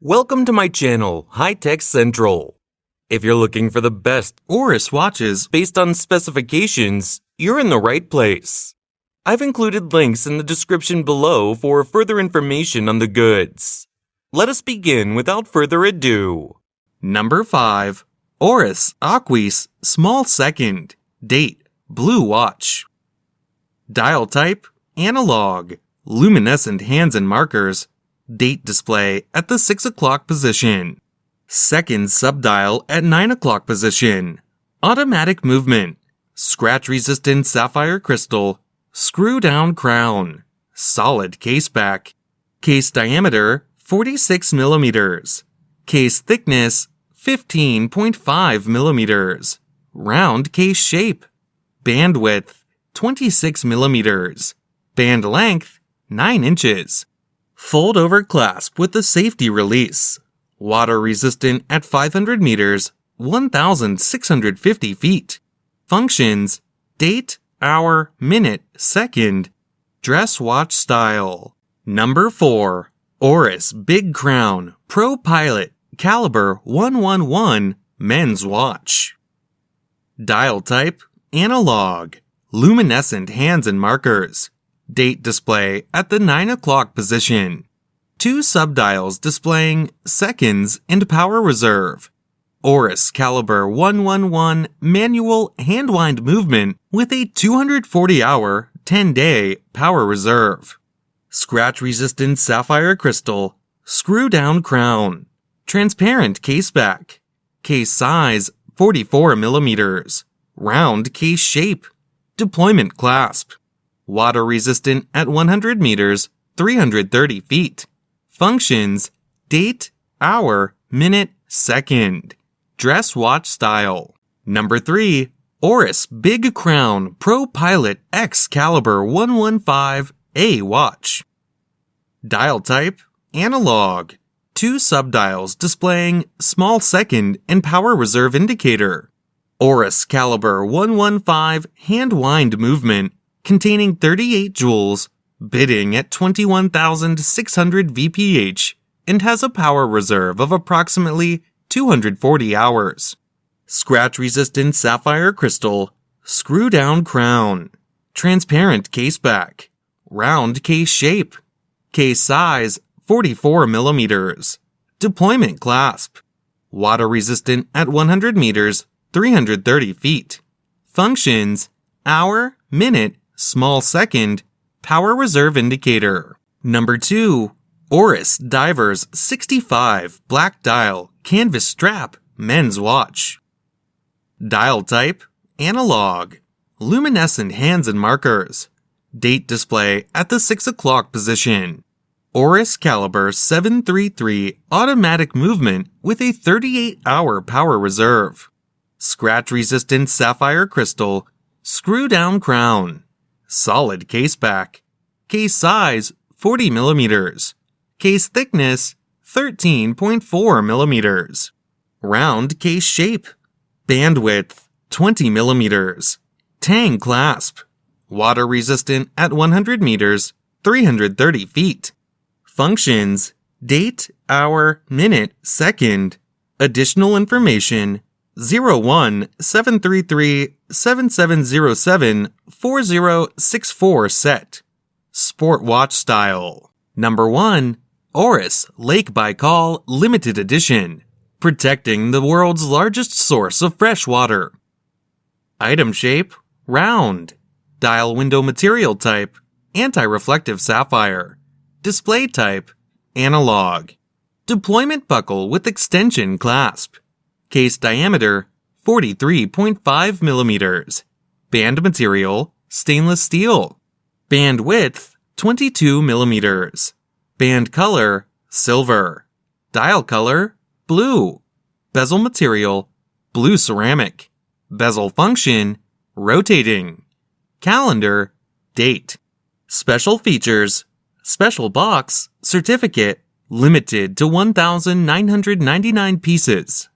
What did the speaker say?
Welcome to my channel, High Tech Central. If you're looking for the best Oris watches based on specifications, you're in the right place. I've included links in the description below for further information on the goods. Let us begin without further ado. Number 5. Oris Aquis Small Second. Date: Blue Watch. Dial type: Analog. Luminescent hands and markers. Date display at the 6 o'clock position. Second subdial at 9 o'clock position. Automatic movement. Scratch-resistant sapphire crystal. Screw-down crown. Solid case back. Case diameter 46 millimeters. Case thickness 15.5 millimeters. Round case shape. Band width 26 millimeters. Band length 9 inches. Fold over clasp with a safety release. Water resistant at 500 meters, 1,650 feet. Functions: date, hour, minute, second. Dress watch style. Number 4. Oris Big Crown ProPilot Calibre 111 Men's Watch. Dial type: Analog. Luminescent hands and markers. Date display at the 9 o'clock position. 2 subdials displaying seconds and power reserve. Oris Calibre 111 manual hand-wind movement with a 240-hour, 10-day power reserve. Scratch-resistant sapphire crystal. Screw-down crown. Transparent case back. Case size 44 millimeters. Round case shape. Deployment clasp. Water resistant at 100 meters, 330 feet. Functions: date, hour, minute, second. Dress watch style. Number 3. Oris Big Crown ProPilot X Calibre 115A Watch. Dial type: Analog. 2 subdials displaying small second and power reserve indicator. Oris Calibre 115 hand wind movement containing 38 joules, bidding at 21,600 VPH, and has a power reserve of approximately 240 hours. Scratch-resistant sapphire crystal. Screw-down crown. Transparent case back. Round case shape. Case size 44 millimeters. Deployment clasp. Water resistant at 100 meters, 330 feet. Functions: hour, minute, small second, power reserve indicator. Number 2. Oris Divers 65 Black Dial Canvas Strap Men's Watch. Dial type: Analog. Luminescent hands and markers. Date display at the 6 o'clock position. Oris Calibre 733 automatic movement with a 38-hour power reserve. Scratch-resistant sapphire crystal. Screw-down crown. Solid case back. Case size 40 millimeters. Case thickness 13.4 millimeters. Round case shape. Band width 20 millimeters. Tang clasp. Water resistant at 100 meters, 330 feet. Functions: date, hour, minute, second. Additional information: 01-733-7707-4064 set. Sport watch style. Number 1. Oris Lake Baikal Limited Edition. Protecting the world's largest source of fresh water. Item shape: round. Dial window material type: anti-reflective sapphire. Display type: analog. Deployment buckle with extension clasp. Case diameter 43.5 millimeters. Band material: stainless steel. Band width 22 millimeters. Band color: silver. Dial color: blue. Bezel material: blue ceramic. Bezel function: rotating. Calendar: date. Special features: special box, certificate, limited to 1,999 pieces.